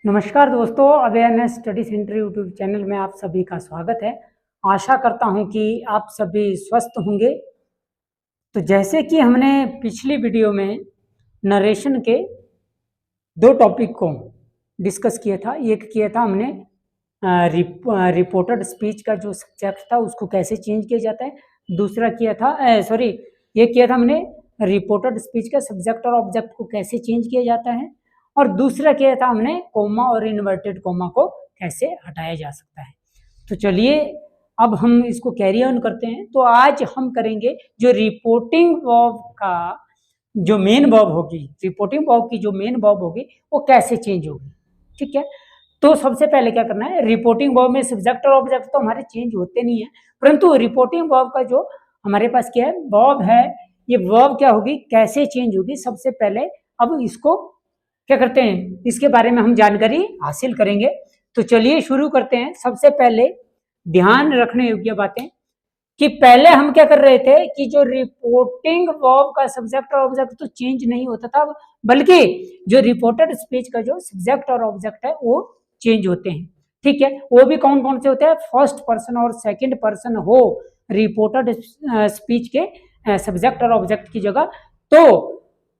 नमस्कार दोस्तों, awareness study centre YouTube channel में आप सभी का स्वागत है। आशा करता हूं कि आप सभी स्वस्थ होंगे। तो जैसे कि हमने पिछली वीडियो में नरेशन के दो टॉपिक को डिस्कस किया था। एक किया था हमने रिपोर्टेड स्पीच का जो सब्जेक्ट था उसको कैसे चेंज किया जाता है। दूसरा किया था ये किया था हमने रिपोर्टेड स्पीच का सब्जेक्ट और ऑब्जेक्ट को कैसे चेंज किया जाता है। और दूसरा किया था हमने कोमा और इन्वर्टेड कोमा को कैसे हटाया जा सकता है। तो चलिए अब हम इसको कैरी ऑन करते हैं। तो आज हम करेंगे जो रिपोर्टिंग वर्ब का जो मेन वर्ब होगी, रिपोर्टिंग वर्ब की जो मेन वर्ब होगी वो कैसे चेंज होगी। ठीक है, तो सबसे पहले क्या करना है, रिपोर्टिंग वर्ब में सब्जेक्ट और ऑब्जेक्ट तो हमारे चेंज होते नहीं है, परंतु रिपोर्टिंग वर्ब का जो हमारे पास क्या है वर्ब है, ये वर्ब क्या होगी, कैसे चेंज होगी। सबसे पहले अब इसको क्या करते हैं, इसके बारे में हम जानकारी हासिल करेंगे। तो चलिए शुरू करते हैं। सबसे पहले ध्यान रखने योग्य बातें कि पहले हम क्या कर रहे थे कि जो रिपोर्टिंग वर्ब का सब्जेक्ट और ऑब्जेक्ट तो चेंज नहीं होता था, बल्कि जो रिपोर्टेड स्पीच का जो सब्जेक्ट और ऑब्जेक्ट है वो चेंज होते हैं। ठीक है, वो भी कौन कौन से होते हैं, फर्स्ट पर्सन और सेकंड पर्सन हो रिपोर्टेड स्पीच के सब्जेक्ट और ऑब्जेक्ट की जगह, तो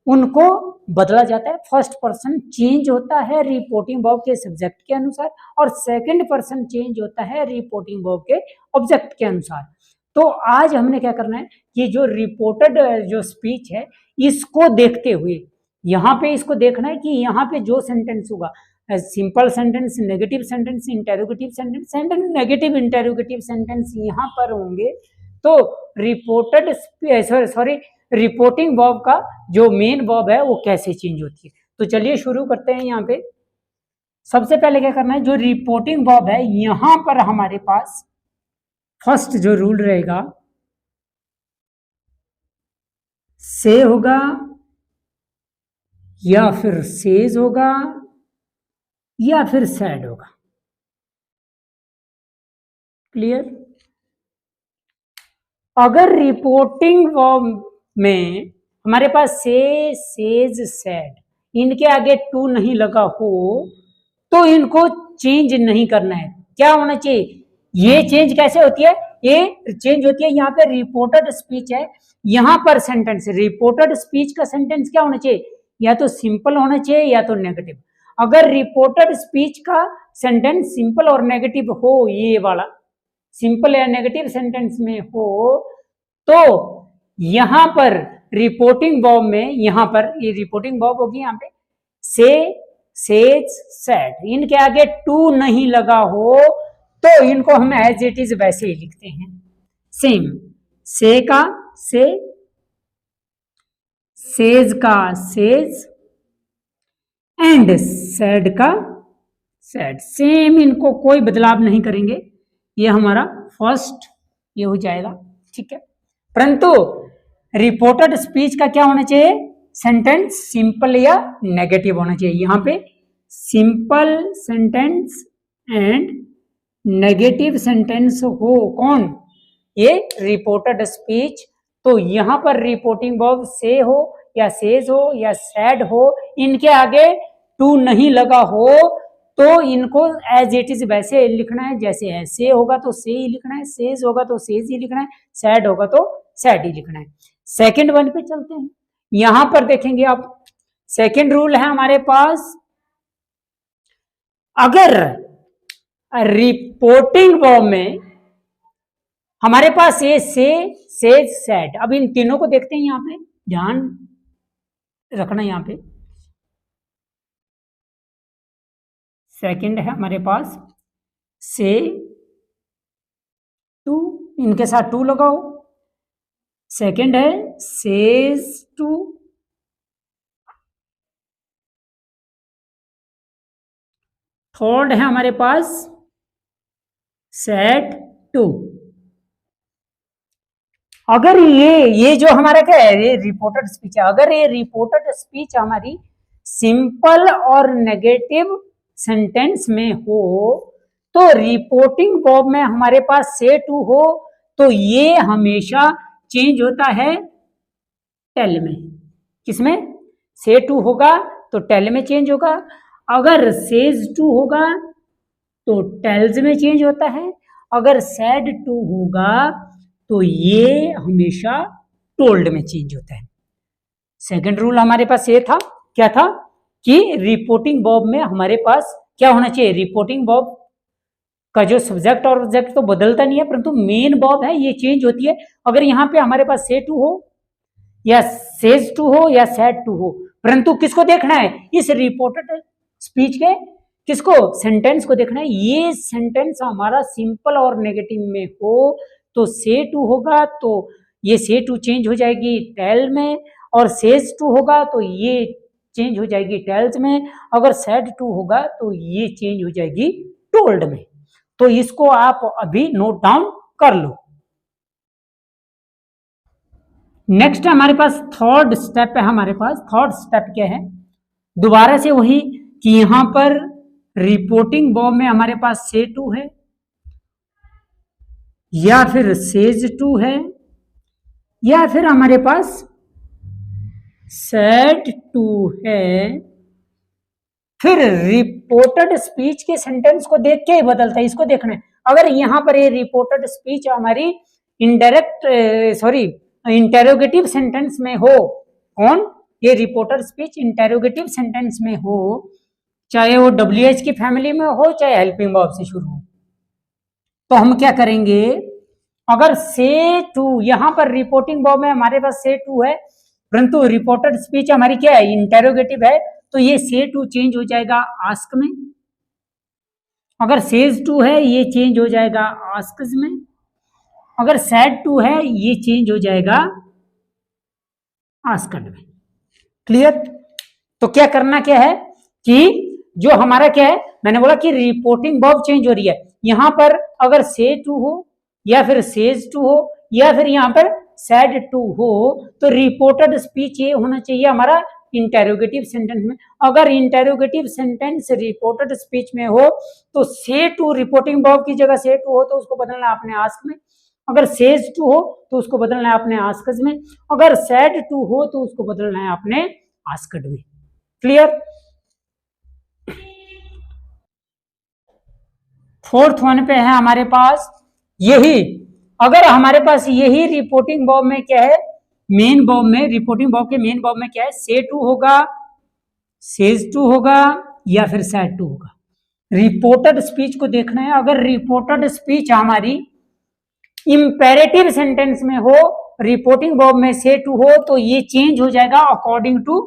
उनको बदला जाता है। फर्स्ट पर्सन चेंज होता है रिपोर्टिंग वर्ब के सब्जेक्ट के अनुसार और सेकंड पर्सन चेंज होता है रिपोर्टिंग वर्ब के ऑब्जेक्ट के अनुसार। तो आज हमने क्या करना है कि जो रिपोर्टेड जो स्पीच है इसको देखते हुए यहाँ पे इसको देखना है कि यहाँ पे जो सेंटेंस होगा, simple sentence, negative sentence, interrogative sentence and negative interrogative sentence यहाँ पर होंगे। तो रिपोर्टेड रिपोर्टिंग वर्ब का जो मेन वर्ब है वो कैसे चेंज होती है। तो चलिए शुरू करते हैं। यहाँ पे सबसे पहले क्या करना है, जो रिपोर्टिंग वर्ब है यहाँ पर हमारे पास फर्स्ट जो रूल रहेगा से होगा या फिर सेज होगा या फिर सैड होगा। क्लियर। अगर रिपोर्टिंग वर्ब में हमारे पास से, सेज, सैड इनके आगे टू नहीं लगा हो तो इनको चेंज नहीं करना है। क्या होना चाहिए, ये चेंज कैसे होती है, ये चेंज होती है यहाँ पे रिपोर्टेड स्पीच है, यहाँ पर सेंटेंस, रिपोर्टेड स्पीच का सेंटेंस क्या होना चाहिए, या तो सिंपल होना चाहिए या तो नेगेटिव। अगर रिपोर्टेड स्पीच का सेंटेंस सिंपल और नेगेटिव हो, ये वाला सिंपल या नेगेटिव सेंटेंस में हो, तो यहां पर रिपोर्टिंग वर्ब में, यहां पर ये रिपोर्टिंग वर्ब होगी, यहाँ पे से, सेज, सैड इनके आगे टू नहीं लगा हो तो इनको हम एज इट इज वैसे ही लिखते हैं। सेम, से का से, सेज का सेज एंड सैड का सैड, सेम, इनको कोई बदलाव नहीं करेंगे। ये हमारा फर्स्ट ये हो जाएगा। ठीक है, परंतु रिपोर्टेड स्पीच का क्या होना चाहिए, सेंटेंस सिंपल या नेगेटिव होना चाहिए। यहां पे simple sentence and negative sentence हो कौन, ये रिपोर्टेड स्पीच। तो यहां पर रिपोर्टिंग वर्ब से हो या सेज हो या सैड हो, इनके आगे टू नहीं लगा हो तो इनको एज इट इज वैसे लिखना है जैसे है। से होगा तो से ही लिखना है, सेज होगा तो सेज ही लिखना है, सैड होगा तो सैड ही लिखना है। सेकंड वन पे चलते हैं। यहां पर देखेंगे आप, सेकंड रूल है हमारे पास, अगर रिपोर्टिंग वर्ब में हमारे पास ये से, सेज, सैड, अब इन तीनों को देखते हैं। यहां पे ध्यान रखना, यहां पे सेकंड है हमारे पास से, टू, इनके साथ टू लगाओ। सेकंड है सेज टू, थर्ड है हमारे पास सेट टू। अगर ये जो हमारा क्या है, ये रिपोर्टेड स्पीच है, अगर ये रिपोर्टेड स्पीच हमारी सिंपल और नेगेटिव सेंटेंस में हो तो रिपोर्टिंग वर्ब में हमारे पास से टू हो तो ये हमेशा चेंज होता है टेल में। किसमें, से टू होगा तो टेल में चेंज होगा। अगर सेज टू होगा तो टेल्स में चेंज होता है, अगर सैड टू होगा तो ये हमेशा टोल्ड में चेंज होता है। सेकंड रूल हमारे पास ये था, क्या था कि रिपोर्टिंग वर्ब में हमारे पास क्या होना चाहिए, रिपोर्टिंग वर्ब का जो सब्जेक्ट और ऑब्जेक्ट तो बदलता नहीं है, परंतु मेन वर्ब है ये चेंज होती है। अगर यहाँ पे हमारे पास से टू हो या सेज टू हो या सैड टू हो, परंतु किसको देखना है, इस रिपोर्टेड स्पीच के किसको, सेंटेंस को देखना है। ये सेंटेंस हमारा सिंपल और नेगेटिव में हो तो से टू होगा तो ये से टू चेंज हो जाएगी टेल में, और सेज टू होगा तो ये चेंज हो जाएगी टेल्स में, अगर सैड टू होगा तो ये चेंज हो जाएगी टोल्ड में। तो इसको आप अभी नोट डाउन कर लो। नेक्स्ट हमारे पास थर्ड स्टेप है, हमारे पास थर्ड स्टेप क्या है, दोबारा से वही कि यहां पर रिपोर्टिंग वर्ब में हमारे पास से टू है या फिर सेज टू है या फिर हमारे पास सैड टू है, फिर रिपोर्टेड स्पीच के सेंटेंस को देख के ही बदलता है, इसको देखना है। अगर यहां पर ये रिपोर्टेड स्पीच हमारी इनडायरेक्ट इंटेरोगेटिव सेंटेंस में हो, कौन, ये रिपोर्टेड स्पीच इंटेरोगेटिव सेंटेंस में हो, चाहे वो WH की फैमिली में हो चाहे हेल्पिंग वर्ब से शुरू हो, तो हम क्या करेंगे, अगर से टू यहां पर रिपोर्टिंग वर्ब में हमारे पास से टू है परंतु रिपोर्टेड स्पीच हमारी क्या है, इंटेरोगेटिव है, तो ये से टू चेंज हो जाएगा आस्क में। अगर सेज टू है ये चेंज हो जाएगा आस्क्स में, अगर सैड टू है ये चेंज हो जाएगा आस्क्ड में। क्लियर। तो क्या करना क्या है कि जो हमारा क्या है, मैंने बोला कि रिपोर्टिंग वर्ब चेंज हो रही है, यहां पर अगर से टू हो या फिर सेज टू हो या फिर यहां पर सैड टू हो तो रिपोर्टेड स्पीच ये होना चाहिए हमारा इंटेरोगेटिव सेंटेंस में। अगर इंटेरोगेटिव सेंटेंस रिपोर्टेड स्पीच में हो तो से टू रिपोर्टिंग वर्ब की जगह से टू हो तो उसको बदलना है आपने आस्क में, अगर सेज टू हो तो उसको बदलना है आपने आस्कस में, अगर सैड टू हो तो उसको बदलना है आपने आस्कड में। क्लियर। फोर्थ वन पे है हमारे पास यही, अगर हमारे पास यही रिपोर्टिंग वर्ब में क्या है, मेन वर्ब में, रिपोर्टिंग वर्ब के मेन वर्ब में क्या है, से टू होगा, सेज टू होगा या फिर सैड टू होगा। रिपोर्टेड स्पीच को देखना है, अगर रिपोर्टेड स्पीच हमारी इंपेरेटिव सेंटेंस में हो, रिपोर्टिंग वर्ब में से टू हो तो ये चेंज हो जाएगा अकॉर्डिंग टू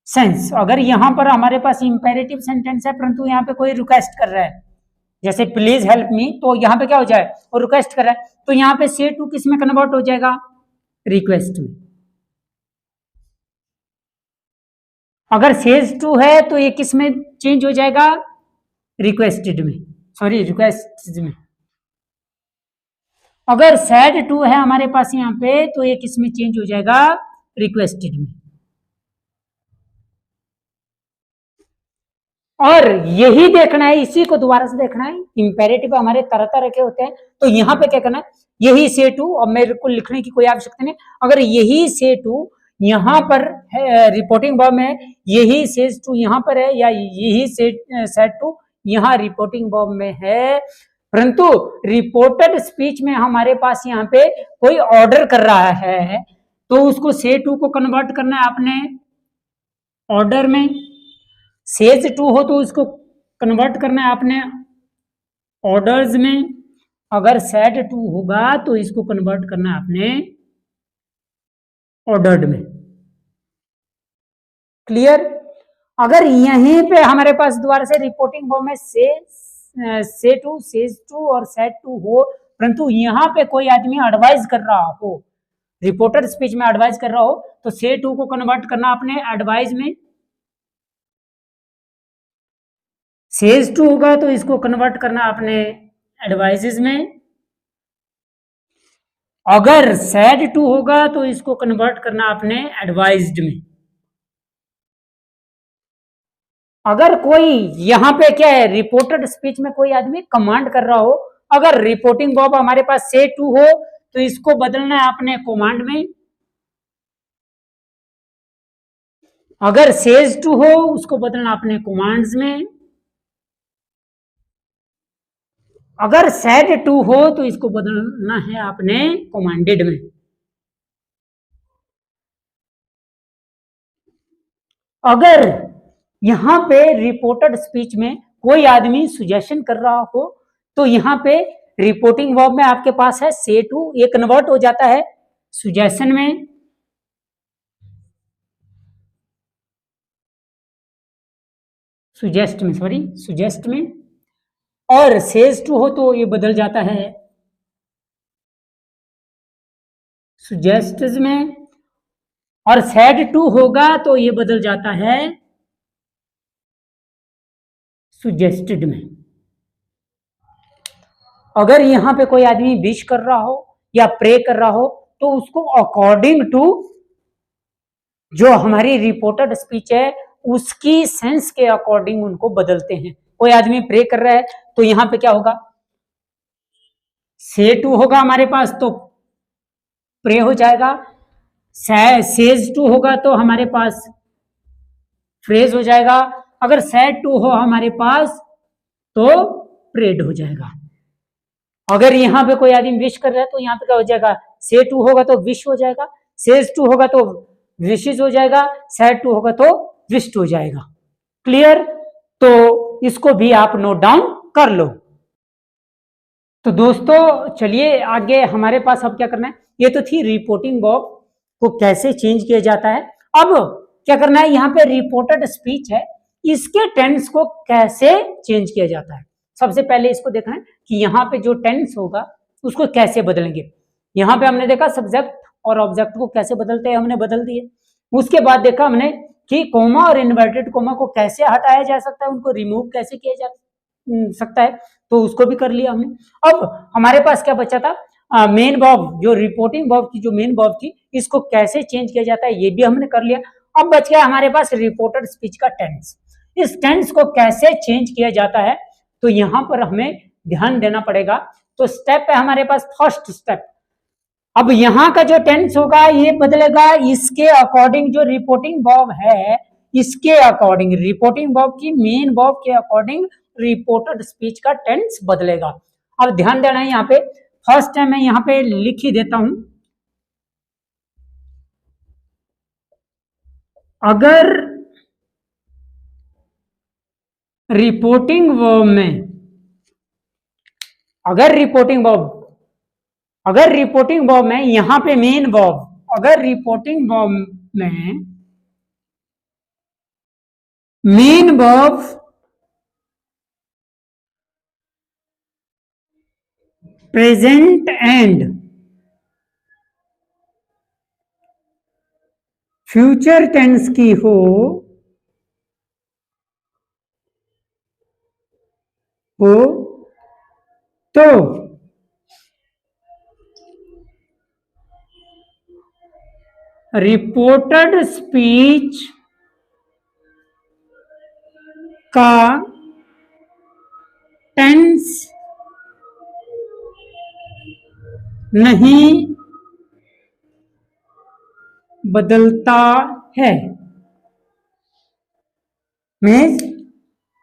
सेंस। अगर यहां पर हमारे पास इंपेरेटिव सेंटेंस है परंतु यहां पे कोई रिक्वेस्ट कर रहा है, जैसे प्लीज हेल्प मी, तो यहां पे क्या हो जाए, वो रिक्वेस्ट कर रहा है, तो यहां पे से टू किस में कन्वर्ट हो जाएगा, रिक्वेस्ट में। अगर सेज टू है तो ये किस में चेंज हो जाएगा, रिक्वेस्टेड में, सॉरी रिक्वेस्ट में। अगर सैड टू है हमारे पास यहाँ पे तो ये किस में चेंज हो जाएगा, रिक्वेस्टेड में। और यही देखना है, इसी को दोबारा से देखना है, इंपेरेटिव हमारे तरह तरह के होते हैं, तो यहाँ पे क्या करना है, यही से टू, और मेरे को लिखने की कोई आवश्यकता नहीं, अगर यही से टू यहाँ पर है रिपोर्टिंग वर्ब में, यही सेज टू यहाँ पर है या यही सेड टू यहाँ रिपोर्टिंग वर्ब में है, परंतु रिपोर्टेड स्पीच में हमारे पास यहाँ पे कोई ऑर्डर कर रहा है तो उसको से टू को कन्वर्ट करना है आपने ऑर्डर में, सेज टू हो तो उसको कन्वर्ट करना है आपने ऑर्डर्स में, अगर सैड टू होगा तो इसको कन्वर्ट करना है आपने ऑर्डर्ड में। क्लियर। अगर यहीं पे हमारे पास दोबारा से रिपोर्टिंग वर्ब में से टू, सेज टू और सैड टू हो परंतु यहाँ पे कोई आदमी एडवाइज कर रहा हो, रिपोर्टेड स्पीच में एडवाइज कर रहा हो तो से टू को कन्वर्ट करना आपने एडवाइज में, सेज टू होगा तो इसको कन्वर्ट करना आपने एडवाइजेज में, अगर सैड टू होगा तो इसको कन्वर्ट करना आपने एडवाइज्ड में। अगर कोई यहां पे क्या है, रिपोर्टेड स्पीच में कोई आदमी कमांड कर रहा हो, अगर रिपोर्टिंग वर्ब हमारे पास से टू हो तो इसको बदलना है आपने कमांड में, अगर सेज टू हो उसको बदलना अपने कमांड्स में, अगर सेड टू हो तो इसको बदलना है अपने कमांडेड में। अगर यहां पे रिपोर्टेड स्पीच में कोई आदमी सुजेशन कर रहा हो तो यहां पे रिपोर्टिंग वर्ब में आपके पास है से टू, ये कन्वर्ट हो जाता है सुजेशन में, सुजेस्ट में, और सेज टू हो तो ये बदल जाता है सुजेस्ट्स में, और सेड टू होगा तो ये बदल जाता है सुजेस्टेड में। अगर यहां पे कोई आदमी विश कर रहा हो या प्रे कर रहा हो तो उसको अकॉर्डिंग टू जो हमारी रिपोर्टेड स्पीच है उसकी सेंस के अकॉर्डिंग उनको बदलते हैं। कोई आदमी प्रे कर रहा है तो यहां पे क्या होगा, से टू होगा हमारे पास तो प्रे हो जाएगा, सेज टू होगा तो हमारे पास फ्रेज हो जाएगा, अगर सैड टू हो हमारे पास तो प्रेड हो जाएगा। अगर यहाँ पे कोई आदमी विश कर रहा है तो यहाँ पे क्या हो जाएगा, से टू होगा तो विश हो जाएगा, सेज टू होगा तो विशेष हो जाएगा, सैड टू होगा तो विश्ड हो जाएगा। क्लियर? तो इसको भी आप नोट डाउन कर लो। तो दोस्तों चलिए आगे हमारे पास अब क्या करना है, ये तो थी रिपोर्टिंग वर्ब को कैसे चेंज किया जाता है। अब क्या करना है, यहाँ पे रिपोर्टेड स्पीच है इसके टेंस को कैसे चेंज किया जाता है। सबसे पहले इसको देखना है कि यहाँ पे जो टेंस होगा उसको कैसे बदलेंगे। यहाँ पे हमने देखा सब्जेक्ट और ऑब्जेक्ट को कैसे बदलते हैं, हमने बदल दिए। उसके बाद देखा हमने कि कोमा और इन्वर्टेड कोमा को कैसे हटाया जा सकता है, उनको रिमूव कैसे किया जा सकता है, तो उसको भी कर लिया हमने। अब हमारे पास क्या बचा था, मेन वर्ब, जो रिपोर्टिंग वर्ब की जो मेन वर्ब थी इसको कैसे चेंज किया जाता है ये भी हमने कर लिया। अब बच गया हमारे पास रिपोर्टेड स्पीच का टेंस। इस टेंस को कैसे चेंज किया जाता है तो यहां पर हमें ध्यान देना पड़ेगा। तो स्टेप है हमारे पास फर्स्ट स्टेप, अब यहां का जो टेंस होगा ये बदलेगा इसके अकॉर्डिंग, जो रिपोर्टिंग वर्ब है इसके अकॉर्डिंग, रिपोर्टिंग वर्ब की मेन वर्ब के अकॉर्डिंग रिपोर्टेड स्पीच का टेंस बदलेगा। अब ध्यान देना है यहाँ पे, फर्स्ट टाइम मैं यहाँ पे लिख ही देता हूं, अगर रिपोर्टिंग वर्ब में, अगर रिपोर्टिंग वर्ब में यहां पे मेन वर्ब, अगर रिपोर्टिंग वर्ब में main verb present and future tense की हो तो रिपोर्टेड स्पीच का टेंस नहीं बदलता है। मीन्स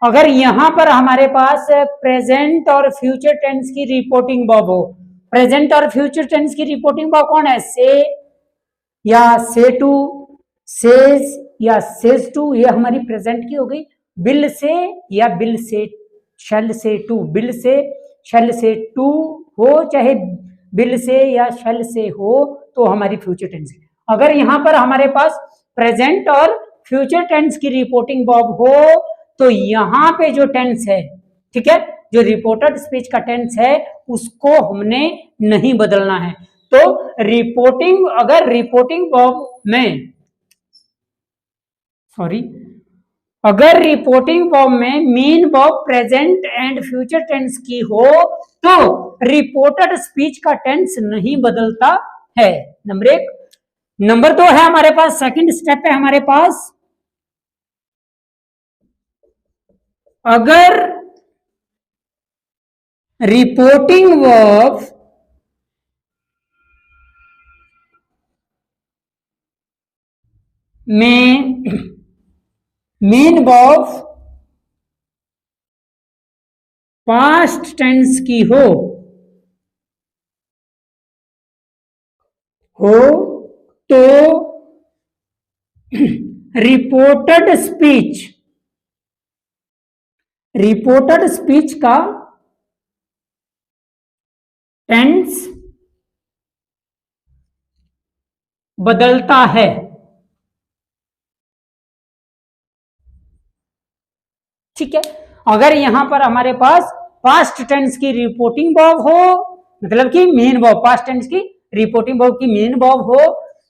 अगर यहां पर हमारे पास प्रेजेंट और फ्यूचर टेंस की रिपोर्टिंग वर्ब हो, प्रेजेंट और फ्यूचर टेंस की रिपोर्टिंग वर्ब कौन है, से या से टू, सेज या सेज टू, ये हमारी प्रेजेंट की हो गई। बिल से या बिल से, शैल से टू, बिल से शैल से टू हो, चाहे बिल से या शैल से हो तो हमारी फ्यूचर टेंस। अगर यहां पर हमारे पास प्रेजेंट और फ्यूचर टेंस की रिपोर्टिंग वर्ब हो तो यहां पे जो टेंस है, ठीक है, जो रिपोर्टेड स्पीच का टेंस है उसको हमने नहीं बदलना है। तो रिपोर्टिंग, अगर रिपोर्टिंग वर्ब में, सॉरी, अगर रिपोर्टिंग वर्ब में main verb present and future tense की हो तो रिपोर्टेड स्पीच का टेंस नहीं बदलता है। नंबर एक। नंबर दो है हमारे पास, सेकंड स्टेप है हमारे पास, अगर रिपोर्टिंग वर्ब में मेन वर्ब पास्ट टेंस की हो तो रिपोर्टेड स्पीच का टेंस बदलता है। ठीक है, अगर यहां पर हमारे पास पास्ट टेंस की रिपोर्टिंग वर्ब हो, मतलब कि मेन वर्ब, पास्ट टेंस की रिपोर्टिंग वर्ब की मेन वर्ब हो,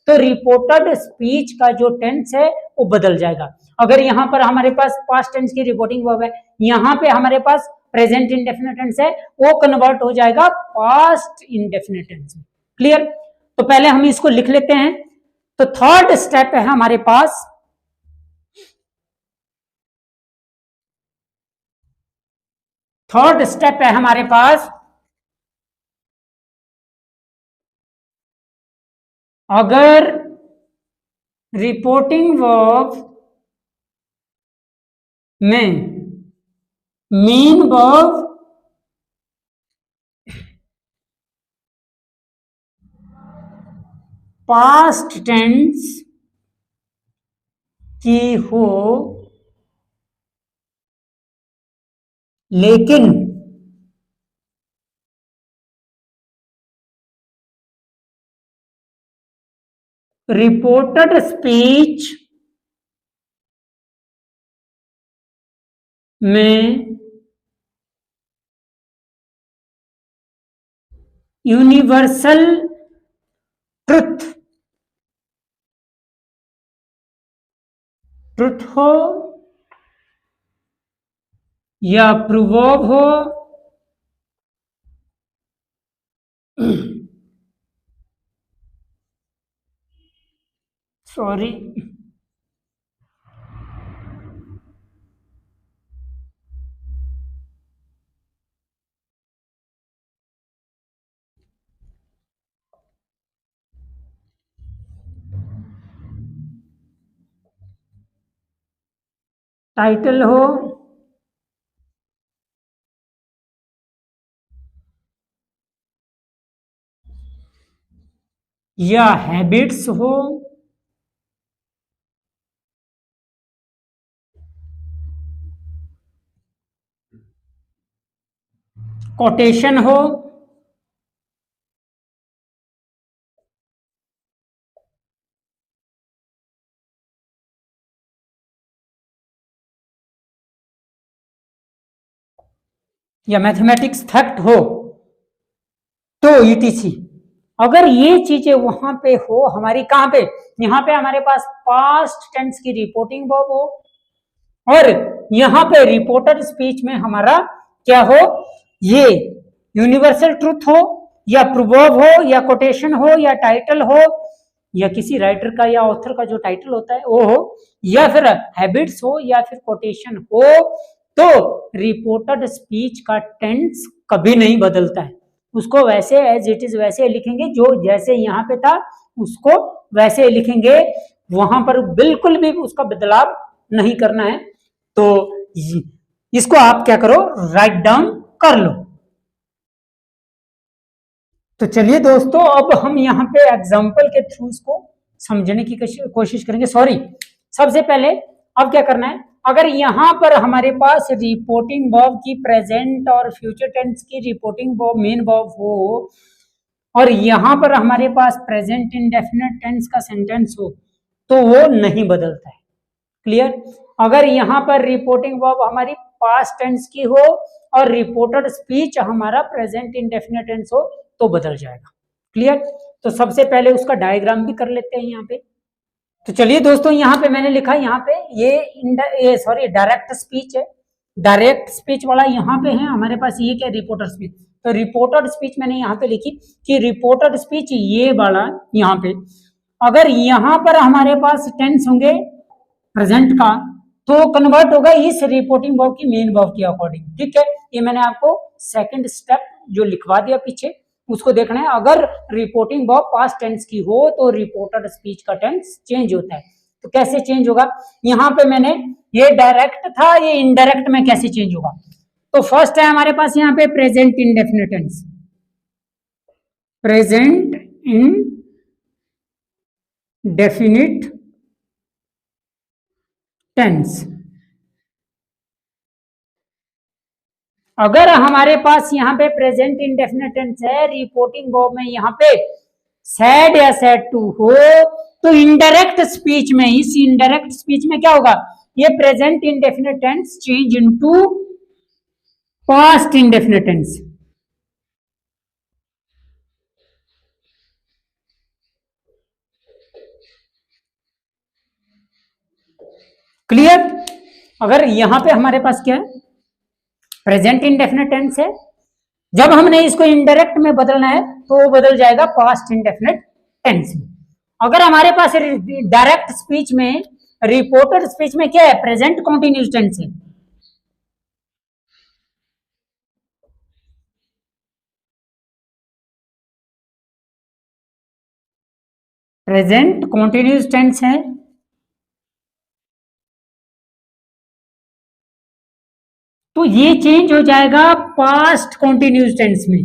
तो रिपोर्टेड स्पीच का जो टेंस है वो बदल जाएगा। अगर यहां पर हमारे पास पास्ट टेंस की रिपोर्टिंग वर्ब है, यहां पे हमारे पास प्रेजेंट इंडेफिनिट टेंस है, वो कन्वर्ट हो जाएगा पास्ट इंडेफिनिट टेंस में। क्लियर? तो पहले हम इसको लिख लेते हैं। तो थर्ड स्टेप है हमारे पास, थर्ड स्टेप है हमारे पास, अगर रिपोर्टिंग वर्ब में मेन वर्ब पास्ट टेंस की हो, लेकिन रिपोर्टेड स्पीच में यूनिवर्सल ट्रुथ हो या प्रूवर्ब हो, सॉरी, टाइटल हो या हैबिट्स हो, कोटेशन हो, या मैथमेटिक्स फैक्ट हो, तो ईटीसी, अगर ये चीजें वहां पे हो, हमारी कहां पे, यहां पे हमारे पास पास्ट टेंस की रिपोर्टिंग वर्ब हो, और यहां पे रिपोर्टेड स्पीच में हमारा क्या हो, ये यूनिवर्सल ट्रुथ हो या प्रूवर्ब हो या कोटेशन हो या टाइटल हो या किसी राइटर का या ऑथर का जो टाइटल होता है वो हो, या फिर हैबिट्स हो या फिर कोटेशन हो, तो रिपोर्टेड स्पीच का टेंस कभी नहीं बदलता है। उसको वैसे एज इट इज वैसे लिखेंगे, जो जैसे यहाँ पे था उसको वैसे लिखेंगे, वहां पर बिल्कुल भी उसका बदलाव नहीं करना है। तो इसको आप क्या करो, राइट डाउन कर लो। तो चलिए दोस्तों, अब हम यहाँ पे एग्जाम्पल के थ्रू इसको समझने की कोशिश करेंगे। सॉरी, सबसे पहले अब क्या करना है, अगर यहाँ पर हमारे पास रिपोर्टिंग वर्ब की प्रेजेंट और फ्यूचर टेंस की रिपोर्टिंग वर्ब मेन वर्ब हो, और यहाँ पर हमारे पास प्रेजेंट इंडेफिनिट टेंस का सेंटेंस हो, तो वो नहीं बदलता है। क्लियर? अगर यहाँ पर रिपोर्टिंग वर्ब हमारी पास्ट टेंस की हो और रिपोर्टेड स्पीच हमारा प्रेजेंट इंडेफिनिट टेंस हो, तो बदल जाएगा। क्लियर? तो सबसे पहले उसका डायग्राम भी कर लेते हैं यहाँ पे। तो चलिए दोस्तों, यहाँ पे मैंने लिखा, यहाँ पे ये सॉरी डायरेक्ट स्पीच है, डायरेक्ट स्पीच वाला यहाँ पे है हमारे पास, ये क्या, रिपोर्टर स्पीच। तो रिपोर्टेड स्पीच मैंने यहाँ पे लिखी कि रिपोर्टेड स्पीच ये वाला यहाँ पे, अगर यहाँ पर हमारे पास टेंस होंगे प्रेजेंट का, तो कन्वर्ट होगा इस रिपोर्टिंग वर्ब की मेन वर्ब के अकॉर्डिंग। ठीक है, ये मैंने आपको सेकंड स्टेप जो लिखवा दिया पीछे, उसको देखना है। अगर रिपोर्टिंग वर्ब पास्ट टेंस की हो तो रिपोर्टेड स्पीच का टेंस चेंज होता है। तो कैसे चेंज होगा, यहाँ पे मैंने ये डायरेक्ट था, ये इनडायरेक्ट में कैसे चेंज होगा। तो फर्स्ट है हमारे पास यहाँ पे present indefinite tense, present indefinite tense. अगर हमारे पास यहाँ पे प्रेजेंट इंडेफिनिट टेंस है, रिपोर्टिंग वर्ब में यहाँ पे सैड या सैड टू हो, तो इनडायरेक्ट स्पीच में, इस इनडायरेक्ट स्पीच में क्या होगा, ये present indefinite tense change into past indefinite tense. Clear. अगर यहां पे हमारे पास क्या है, प्रेजेंट इंडेफिनिट टेंस है, जब हमने इसको इनडायरेक्ट में बदलना है तो वो बदल जाएगा पास्ट इंडेफिनिट टेंस में। अगर हमारे पास डायरेक्ट स्पीच में, रिपोर्टेड स्पीच में क्या है, प्रेजेंट कॉन्टिन्यूस टेंस है। प्रेजेंट कॉन्टिन्यूस टेंस है, तो ये चेंज हो जाएगा पास्ट कॉन्टिन्यूस टेंस में।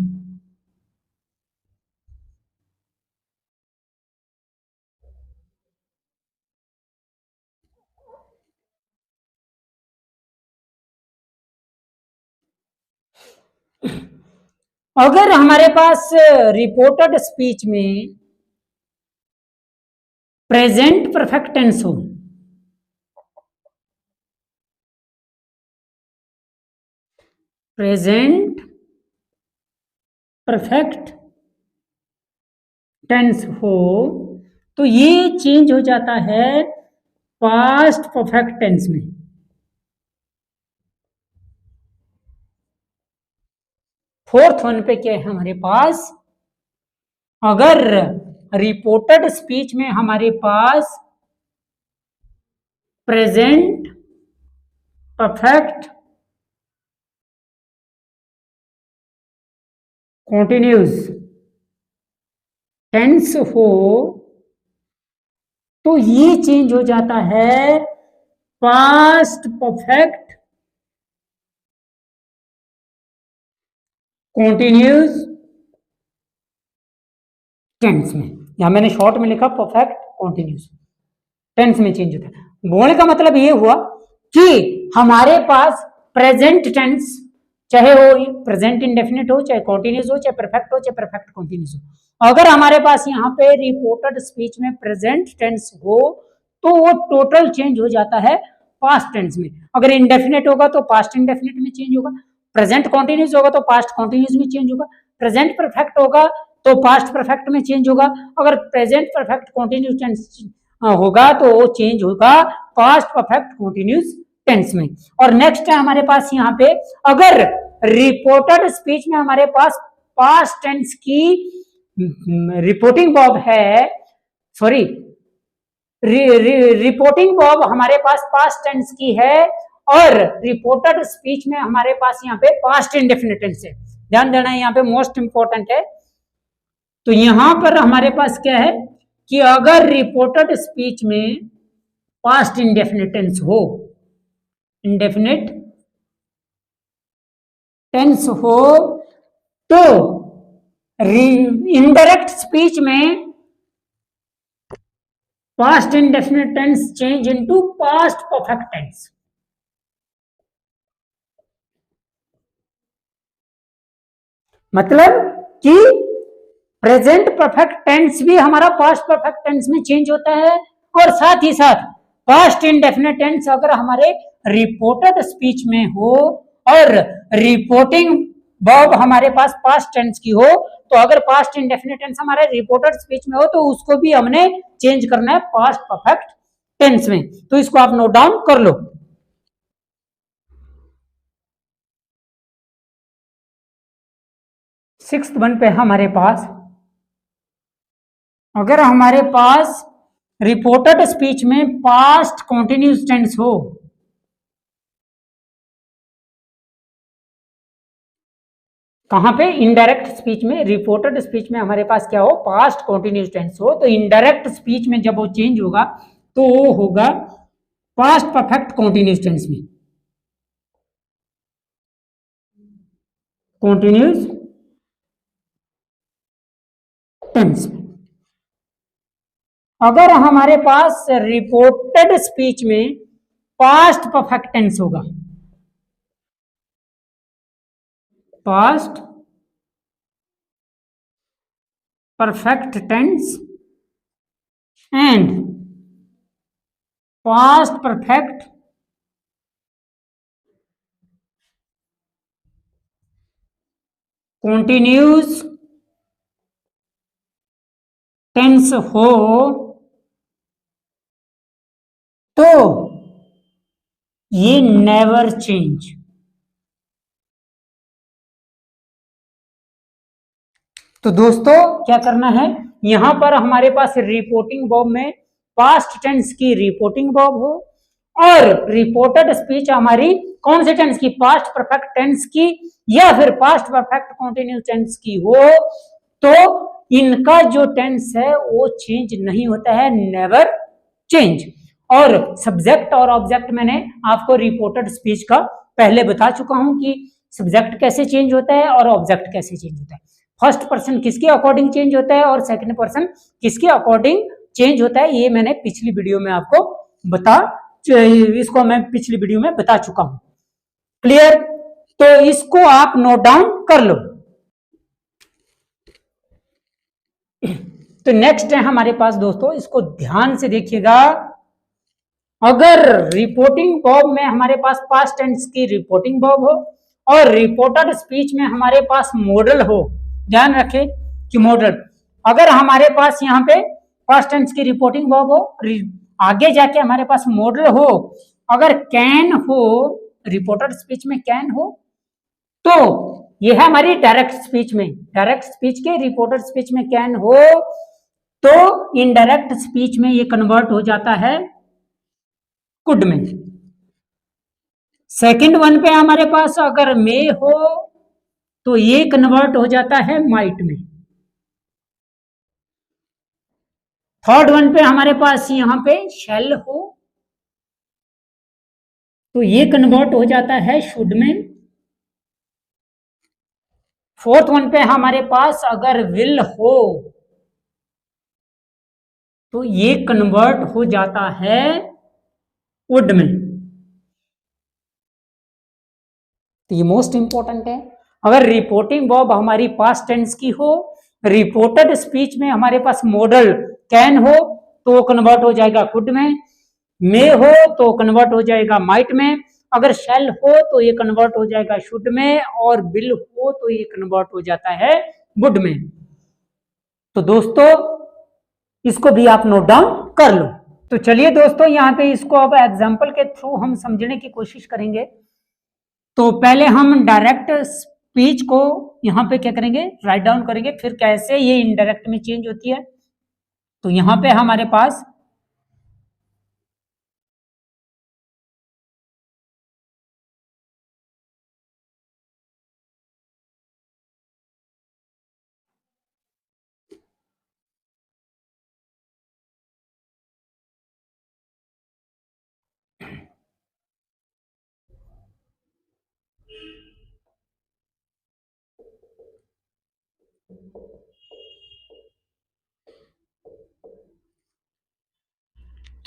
अगर हमारे पास रिपोर्टेड स्पीच में प्रेजेंट परफेक्ट टेंस हो, प्रेजेंट परफेक्ट टेंस हो, तो ये चेंज हो जाता है पास्ट परफेक्ट टेंस में। फोर्थ वन पे क्या है हमारे पास, अगर रिपोर्टेड स्पीच में हमारे पास प्रेजेंट परफेक्ट कॉन्टिन्यूस टेंस हो, तो ये चेंज हो जाता है पास्ट परफेक्ट कॉन्टिन्यूस टेंस में। यहां मैंने शॉर्ट में लिखा परफेक्ट कॉन्टिन्यूस टेंस में चेंज होता है। बोलने का मतलब ये हुआ कि हमारे पास प्रेजेंट टेंस, चाहे वो प्रेजेंट इंडेफिनिट हो, चाहे कॉन्टिन्यूस हो, चाहे परफेक्ट हो, चाहे परफेक्ट कॉन्टिन्यूस हो, अगर हमारे पास यहाँ पे रिपोर्टेड स्पीच में प्रेजेंट टेंस हो तो वो टोटल चेंज हो जाता है पास्ट टेंस में। अगर इंडेफिनिट होगा तो पास्ट इंडेफिनिट में चेंज होगा, प्रेजेंट कॉन्टिन्यूस होगा तो पास्ट कॉन्टिन्यूस में चेंज होगा, प्रेजेंट परफेक्ट होगा तो पास्ट परफेक्ट में चेंज होगा, अगर प्रेजेंट परफेक्ट कॉन्टिन्यूस टेंस होगा तो वो चेंज होगा पास्ट परफेक्ट कॉन्टिन्यूस टेंस में। और नेक्स्ट है हमारे पास यहाँ पे, अगर रिपोर्टेड स्पीच में हमारे पास पास्ट टेंस की रिपोर्टिंग वर्ब है, सॉरी रिपोर्टिंग वर्ब हमारे पास पास्ट टेंस की है और रिपोर्टेड स्पीच में हमारे पास यहाँ पे पास्ट इंडेफिनिट टेंस है। ध्यान देना है, यहाँ पे मोस्ट इंपॉर्टेंट है। तो यहां पर हमारे पास क्या है कि अगर रिपोर्टेड स्पीच में पास्ट इंडेफिनिट टेंस हो, इंडेफिनिट टेंस हो, तो इनडायरेक्ट स्पीच में past indefinite tense change into past perfect tense. मतलब कि प्रेजेंट परफेक्ट टेंस भी हमारा पास्ट परफेक्ट टेंस में चेंज होता है, और साथ ही साथ पास्ट इंडेफिनिट टेंस अगर हमारे रिपोर्टेड स्पीच में हो और रिपोर्टिंग वर्ब हमारे पास पास्ट टेंस की हो, तो अगर पास्ट इंडेफिनिट टेंस हमारे रिपोर्टेड स्पीच में हो तो उसको भी हमने चेंज करना है पास्ट परफेक्ट टेंस में। तो इसको आप नोट डाउन कर लो। सिक्स्थ वन पे हमारे पास, अगर हमारे पास रिपोर्टेड स्पीच में पास्ट कॉन्टिन्यूस टेंस हो, कहां पे, इनडायरेक्ट स्पीच में, रिपोर्टेड स्पीच में हमारे पास क्या हो, पास्ट कॉन्टिन्यूस टेंस हो, तो इनडायरेक्ट स्पीच में जब वो चेंज होगा तो वो होगा पास्ट परफेक्ट कॉन्टिन्यूस टेंस में, कॉन्टिन्यूस टेंस में। अगर हमारे पास रिपोर्टेड स्पीच में पास्ट परफेक्ट टेंस होगा, past perfect tense and past perfect continuous tense हो तो ये नेवर चेंज। तो दोस्तों क्या करना है, यहां पर हमारे पास रिपोर्टिंग वर्ब में पास्ट टेंस की रिपोर्टिंग वर्ब हो और रिपोर्टेड स्पीच हमारी कौन से टेंस की, पास्ट परफेक्ट टेंस की या फिर पास्ट परफेक्ट कॉन्टिन्यूस टेंस की हो, तो इनका जो टेंस है वो चेंज नहीं होता है, नेवर चेंज। और सब्जेक्ट और ऑब्जेक्ट मैंने आपको रिपोर्टेड स्पीच का पहले बता चुका हूं कि सब्जेक्ट कैसे चेंज होता है और ऑब्जेक्ट कैसे चेंज होता है। फर्स्ट पर्सन किसके अकॉर्डिंग चेंज होता है और सेकंड पर्सन किसके अकॉर्डिंग चेंज होता है, ये मैंने पिछली वीडियो में आपको इसको मैं पिछली वीडियो में बता चुका हूं। क्लियर? तो इसको आप नोट डाउन कर लो। तो नेक्स्ट है हमारे पास दोस्तों, इसको ध्यान से देखिएगा। अगर रिपोर्टिंग वर्ब में हमारे पास पास्ट टेंस की रिपोर्टिंग वर्ब हो और रिपोर्टेड स्पीच में हमारे पास मॉडल हो, ध्यान रखें कि मॉडल, अगर हमारे पास यहाँ पे पास्ट टेंस की रिपोर्टिंग वर्ब हो, आगे जाके हमारे पास मॉडल हो, अगर कैन हो, रिपोर्टेड स्पीच में कैन हो, तो यह है हमारी डायरेक्ट स्पीच में, डायरेक्ट स्पीच के रिपोर्टेड स्पीच में कैन हो तो इनडायरेक्ट स्पीच में ये कन्वर्ट हो जाता है कुड में। सेकंड वन पे हमारे पास अगर मे हो तो ये कन्वर्ट हो जाता है माइट में। थर्ड वन पे हमारे पास यहां पे शेल हो तो ये कन्वर्ट हो जाता है शुड में। फोर्थ वन पे हमारे पास अगर विल हो तो ये कन्वर्ट हो जाता है वुड में। तो ये मोस्ट इंपॉर्टेंट है। अगर रिपोर्टिंग वर्ब हमारी पास्ट टेंस की हो, रिपोर्टेड स्पीच में हमारे पास मॉडल कैन हो तो वो कन्वर्ट हो जाएगा कुड में, मे हो तो कन्वर्ट हो जाएगा माइट में, अगर शेल हो तो ये कन्वर्ट हो जाएगा शुड में, और विल हो तो ये कन्वर्ट हो जाता है वुड में। तो दोस्तों इसको भी आप नोट डाउन कर लो। तो चलिए दोस्तों यहाँ पे इसको अब एग्जाम्पल के थ्रू हम समझने की कोशिश करेंगे। तो पहले हम डायरेक्ट स्पीच को यहाँ पे क्या करेंगे, राइट डाउन करेंगे, फिर कैसे ये इनडायरेक्ट में चेंज होती है। तो यहाँ पे हमारे पास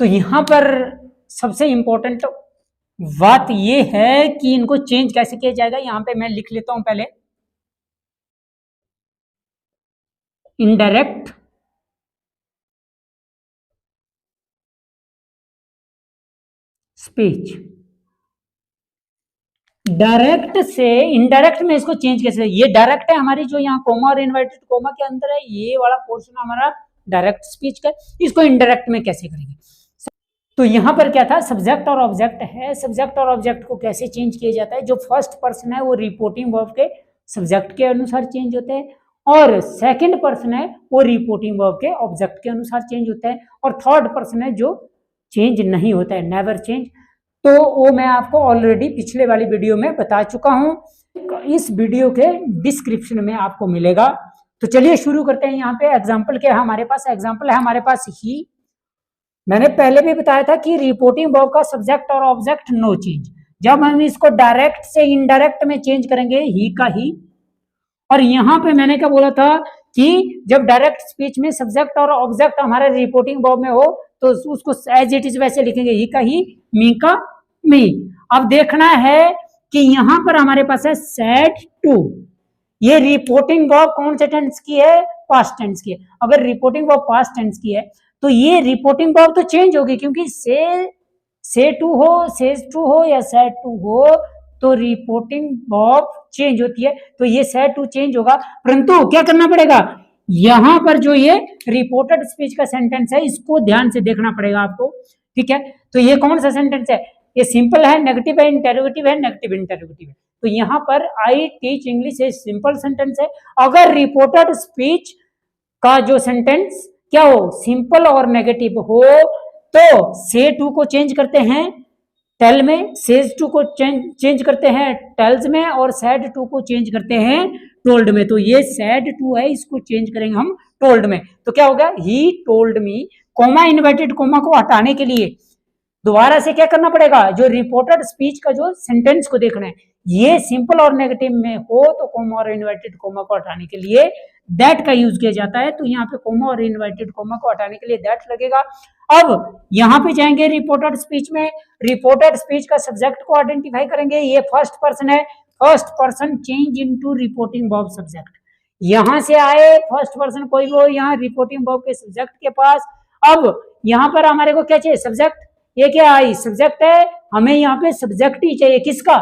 तो यहां पर सबसे इंपॉर्टेंट बात यह है कि इनको चेंज कैसे किया जाएगा। यहां पे मैं लिख लेता हूं पहले, इनडायरेक्ट स्पीच। डायरेक्ट से इनडायरेक्ट में इसको चेंज कैसे, ये डायरेक्ट है हमारी जो यहाँ कोमा और इन्वर्टेड कोमा के अंदर है, ये वाला पोर्शन हमारा डायरेक्ट स्पीच का, इसको इनडायरेक्ट में कैसे करेंगे। तो यहां पर क्या था, सब्जेक्ट और ऑब्जेक्ट है, सब्जेक्ट और ऑब्जेक्ट को कैसे चेंज किया जाता है। जो फर्स्ट पर्सन है वो रिपोर्टिंग वर्ब के सब्जेक्ट के अनुसार चेंज होते हैं, और सेकंड पर्सन है वो रिपोर्टिंग वर्ब के ऑब्जेक्ट के अनुसार चेंज होता है, और थर्ड पर्सन है जो चेंज नहीं होता है, नेवर चेंज। तो वो मैं आपको ऑलरेडी पिछले वाली वीडियो में बता चुका हूं, इस वीडियो के डिस्क्रिप्शन में आपको मिलेगा। तो चलिए शुरू करते हैं। यहाँ पे एग्जाम्पल क्या है हमारे पास, एग्जाम्पल है हमारे पास ही मैंने पहले भी बताया था कि रिपोर्टिंग वर्ब का सब्जेक्ट और ऑब्जेक्ट नो चेंज। जब हम इसको डायरेक्ट से इनडायरेक्ट में चेंज करेंगे ही का ही, और यहां पे मैंने क्या बोला था कि जब डायरेक्ट स्पीच में सब्जेक्ट और ऑब्जेक्ट हमारे रिपोर्टिंग वर्ब में हो तो उसको एज इट इज वैसे लिखेंगे, ही का ही, मी का मी। अब देखना है कि यहां पर हमारे पास है सेड टू, ये रिपोर्टिंग वर्ब कौन से टेंस की है, पास्ट टेंस की है। अगर रिपोर्टिंग वर्ब पास्ट टेंस की है तो ये रिपोर्टिंग वर्ब तो चेंज होगी, क्योंकि से टू हो, सेज टू हो या सेड टू हो तो रिपोर्टिंग वर्ब चेंज होती है, तो ये सेड टू चेंज होगा। परंतु क्या करना पड़ेगा, यहां पर जो ये रिपोर्टेड स्पीच का सेंटेंस है इसको ध्यान से देखना पड़ेगा आपको, ठीक है। तो ये कौन सा सेंटेंस है, ये सिंपल है, नेगेटिव है, इंटेरोगेटिव है, नेगेटिव इंटेरोगेटिव है। तो यहां पर आई टीच इंग्लिश ये सिंपल सेंटेंस है। अगर रिपोर्टेड स्पीच का जो सेंटेंस क्या हो, सिंपल और नेगेटिव हो, तो से टू को चेंज करते हैं टेल में, सेज टू को चेंज करते हैं टेल्स में, और सैड टू को चेंज करते हैं टोल्ड में। तो ये सैड टू है, इसको चेंज करेंगे हम टोल्ड में। तो क्या होगा, he told me, coma inverted coma को हटाने के लिए दोबारा से क्या करना पड़ेगा, जो रिपोर्टेड स्पीच का जो सेंटेंस को देखना है, ये सिंपल और नेगेटिव में हो तो कोमा और इन्वर्टेड कोमा को हटाने के लिए दैट का यूज किया जाता है। तो यहाँ पे कोमा और इन्वर्टेड कोमा को हटाने के लिए दैट लगेगा। अब यहाँ पे जाएंगे रिपोर्टेड स्पीच में, रिपोर्टेड स्पीच का सब्जेक्ट को आइडेंटिफाई करेंगे, ये फर्स्ट पर्सन है, first person change into reporting verb subject. यहां से आए फर्स्ट पर्सन कोई भी हो, यहाँ रिपोर्टिंग वर्ब के सब्जेक्ट के पास। अब यहाँ पर हमारे को क्या चाहिए, सब्जेक्ट, ये क्या आई सब्जेक्ट है, हमें यहाँ पे सब्जेक्ट ही चाहिए, किसका,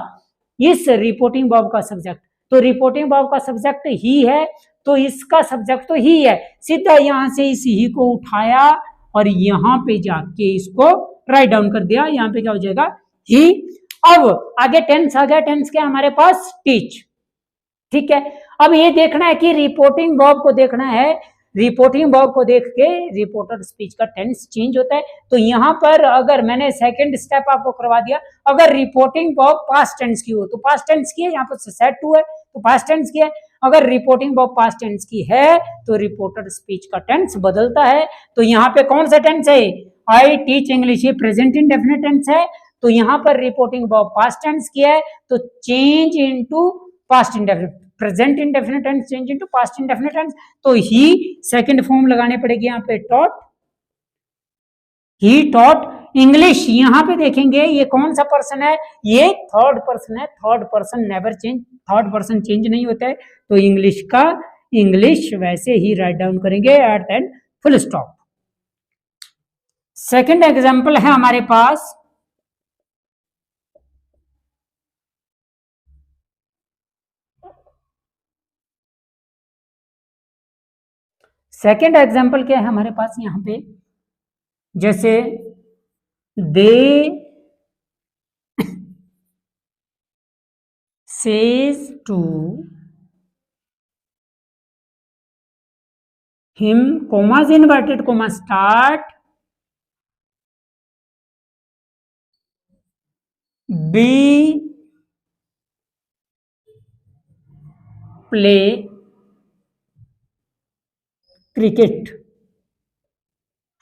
इस रिपोर्टिंग वर्ब का सब्जेक्ट। तो रिपोर्टिंग वर्ब का सब्जेक्ट ही है, तो इसका सब्जेक्ट तो ही है, सीधा यहां से इस ही को उठाया और यहां पे जाके इसको राइट डाउन कर दिया, यहां पे क्या हो जाएगा, ही। अब आगे टेंस आ गया, टेंस के हमारे पास टीच, ठीक है। अब ये देखना है कि रिपोर्टिंग वर्ब को देखना है, रिपोर्टिंग वर्ब को देख के रिपोर्टेड स्पीच का टेंस चेंज होता है। तो यहां पर अगर मैंने सेकंड स्टेप आपको करवा दिया, अगर रिपोर्टिंग वर्ब पास्ट टेंस की हो तो पास्ट टेंस की है, यहाँ पर सेड टू है तो पास्ट टेंस की है। अगर रिपोर्टिंग वर्ब पास्ट टेंस की है तो रिपोर्टेड स्पीच का टेंस बदलता है। तो यहाँ पे कौन सा टेंस है, आई टीच इंग्लिश, ये प्रेजेंट इंडेफिनिट टेंस है। तो यहाँ पर रिपोर्टिंग वर्ब पास्ट टेंस की है तो change into past indefinite, present indefinite tense change into past indefinite tense. तो ही सेकंड फॉर्म लगाने पड़ेगी यहाँ पे, टॉट, ही टॉट इंग्लिश। यहां पे देखेंगे ये कौन सा पर्सन है, ये थर्ड पर्सन है, third person never change, third person change नहीं होता है। तो इंग्लिश का इंग्लिश वैसे ही राइट डाउन करेंगे at the end, full stop. Second example है हमारे पास, सेकंड एग्जांपल क्या है हमारे पास यहां पे, जैसे they says to him, commas inverted comma start, we play cricket,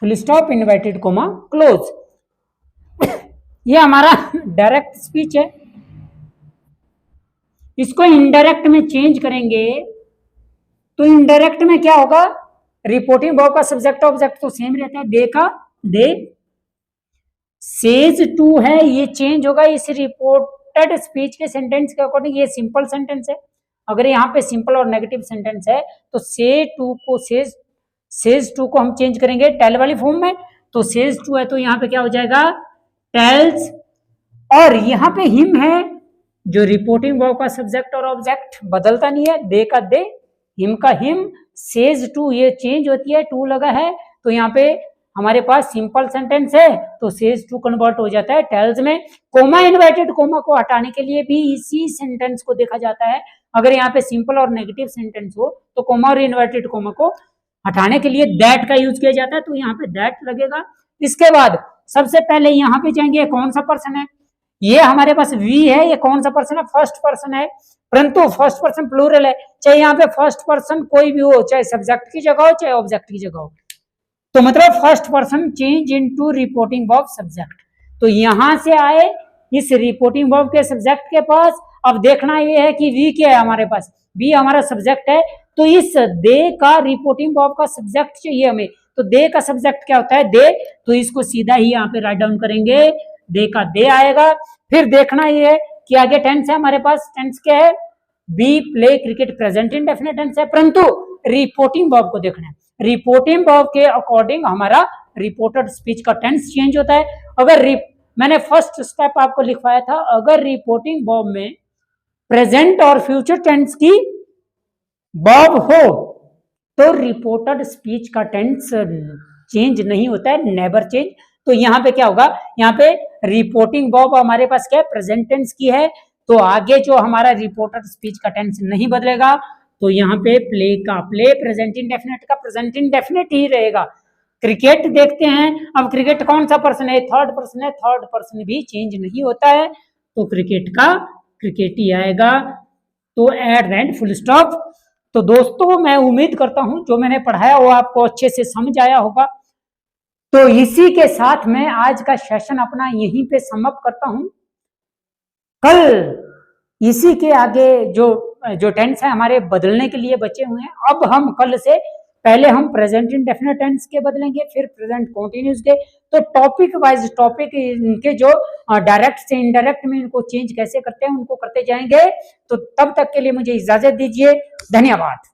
full stop, inverted comma close. ये हमारा डायरेक्ट स्पीच है, इसको इनडायरेक्ट में चेंज करेंगे तो इनडायरेक्ट में क्या होगा, रिपोर्टिंग वर्ब का सब्जेक्ट ऑब्जेक्ट तो सेम रहता है, दे का दे, सेज टू है ये चेंज होगा इस रिपोर्टेड स्पीच के सेंटेंस के अकॉर्डिंग, ये सिंपल सेंटेंस है। अगर यहाँ पे सिंपल और नेगेटिव सेंटेंस है तो से टू को सेज टू को हम चेंज करेंगे टेल वाली फॉर्म में। तो सेज टू है तो यहाँ पे क्या हो जाएगा, टेल्स। और यहाँ पे हिम है, जो रिपोर्टिंग वर्ब का सब्जेक्ट और ऑब्जेक्ट बदलता नहीं है, दे का दे, हिम का हिम, सेज टू ये चेंज होती है, टू लगा है तो यहाँ पे हमारे पास सिंपल सेंटेंस है तो सेज टू कन्वर्ट हो जाता है टेल्स में। कोमा इन्वर्टेड कोमा को हटाने के लिए भी इसी सेंटेंस को देखा जाता है। अगर यहाँ पे सिंपल और नेगेटिव सेंटेंस हो तो कोमा और इन्वर्टेड कोमा को हटाने के लिए दैट का यूज किया जाता है, तो यहाँ पे दैट लगेगा। इसके बाद सबसे पहले यहाँ पे जाएंगे, कौन सा पर्सन है, ये हमारे पास वी है, ये कौन सा पर्सन है, फर्स्ट पर्सन है, परंतु फर्स्ट पर्सन प्लूरल है, चाहे यहाँ पे फर्स्ट पर्सन कोई भी हो, चाहे सब्जेक्ट की जगह हो चाहे ऑब्जेक्ट की जगह हो। तो मतलब first person change into reporting verb subject. तो यहां से आए इस रिपोर्टिंग वर्ब के सब्जेक्ट के पास। अब देखना ये है कि वी क्या है हमारे पास, वी हमारा सब्जेक्ट है। तो इस दे का रिपोर्टिंग वर्ब का सब्जेक्ट चाहिए हमें। तो दे का सब्जेक्ट क्या होता है, दे। तो इसको सीधा ही यहाँ पे राइट डाउन करेंगे, दे का दे आएगा। फिर देखना ये है कि आगे टेंस है हमारे पास, टेंस क्या है, we play cricket present indefinite tense है, परंतु रिपोर्टिंग वर्ब को देखना है। रिपोर्टिंग वर्ब के अकॉर्डिंग हमारा रिपोर्टेड स्पीच का टेंस चेंज होता है। अगर मैंने फर्स्ट स्टेप आपको लिखवाया था, अगर रिपोर्टिंग वर्ब में प्रेजेंट और फ्यूचर टेंस की वर्ब हो तो रिपोर्टेड स्पीच का टेंस चेंज नहीं होता है, नेवर चेंज। तो यहाँ पे क्या होगा, यहाँ पे रिपोर्टिंग वर्ब हमारे पास क्या है, प्रेजेंट टेंस की है। तो आगे जो हमारा रिपोर्टेड स्पीच का टेंस नहीं बदलेगा। तो यहाँ पे प्ले का प्ले, प्रेजेंट इंडेफिनिट का प्रेजेंट इंडेफिनिट ही रहेगा। क्रिकेट देखते हैं, अब क्रिकेट कौन सा पर्सन है, थर्ड पर्सन है, थर्ड पर्सन भी चेंज नहीं होता है। तो क्रिकेट का क्रिकेट ही आएगा। तो at the end full stop. तो दोस्तों मैं उम्मीद करता हूं जो मैंने पढ़ाया वो आपको अच्छे से समझ आया होगा। तो इसी के साथ मैं आज का सेशन अपना यहीं पे समअप करता हूं। कल इसी के आगे जो टेंस है हमारे बदलने के लिए बचे हुए हैं। अब हम कल से पहले हम प्रेजेंट इंडेफिनिट टेंस के बदलेंगे, फिर प्रेजेंट कंटिन्यूअस के। तो टॉपिक वाइज टॉपिक इनके जो डायरेक्ट से इनडायरेक्ट में इनको चेंज कैसे करते हैं उनको करते जाएंगे। तो तब तक के लिए मुझे इजाजत दीजिए, धन्यवाद।